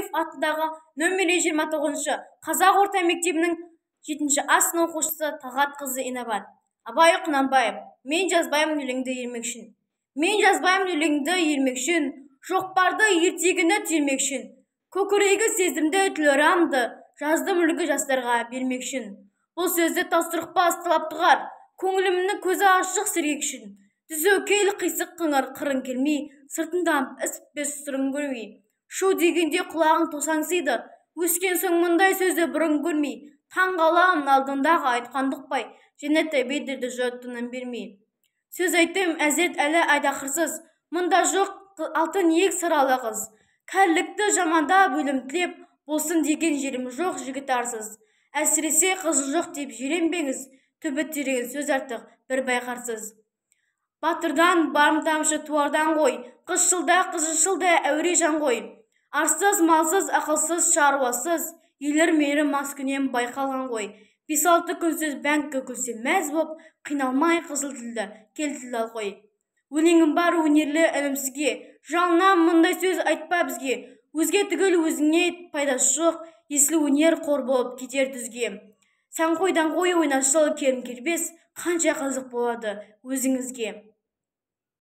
Сәтбаев атындағы нөмірі 29 қазақ орта мектебінің 7-ші А сынып оқушысы Талғат қызы Инабат. Абай Құнанбаев: мен жазбаймын өлеңді ермекшін. Мен жазбаймын өлеңді ермекшін, жоқпарды ертегіні термекшін. Көкірегі сезімді түлірамды, жаздым үлгі жастарға бермекшін. Бұл сөзді таусырықпас талап тұғар, көңілімнің көзі ашық сергекшін. Түзеукел қисық қыңыр қырын келмей, сыртындан іспес сырын көрмей. Шу дегенде құлағың тосаңсиды, өскен соң мұндай сөзді бұрын көрмей. Таң қалам алдындағы айтқандықпай, жәннаттай бедерді жұрттынан бермей. Сөз айттым әзет әлі айдақырсыз, мұнда жоқ алтын иек саралы қыз. Кәрлікті жаманда бөлім тілеп, болсын деген жерім жоқ жігіт арсыз. Әсіресе қызы жоқ деп жиренбеңіз, түбі терең сөз артық бір байқарсыз. Батырдан барымтамшы туардан ғой, қызшылда қызышылда әуре жан ғой. Арсыз, малсыз, ақылсыз, шаруасыз, елір мері маскүнем байқалған ғой. 5-6 күнсіз бәңкі күлсе мәз боп, қиналмай қызыл тілді келтілді ал қой. Өлеңім бар өнерлі әлімсізге, жалынан мұндай сөз айтпа бізге. Өзге түгіл өзіңе пайдасы жоқ, есіл өнер қор болып кетер дүзге. Сән қойдан қой ойнашыл керім кербес, қанша қызық болады өзіңізге.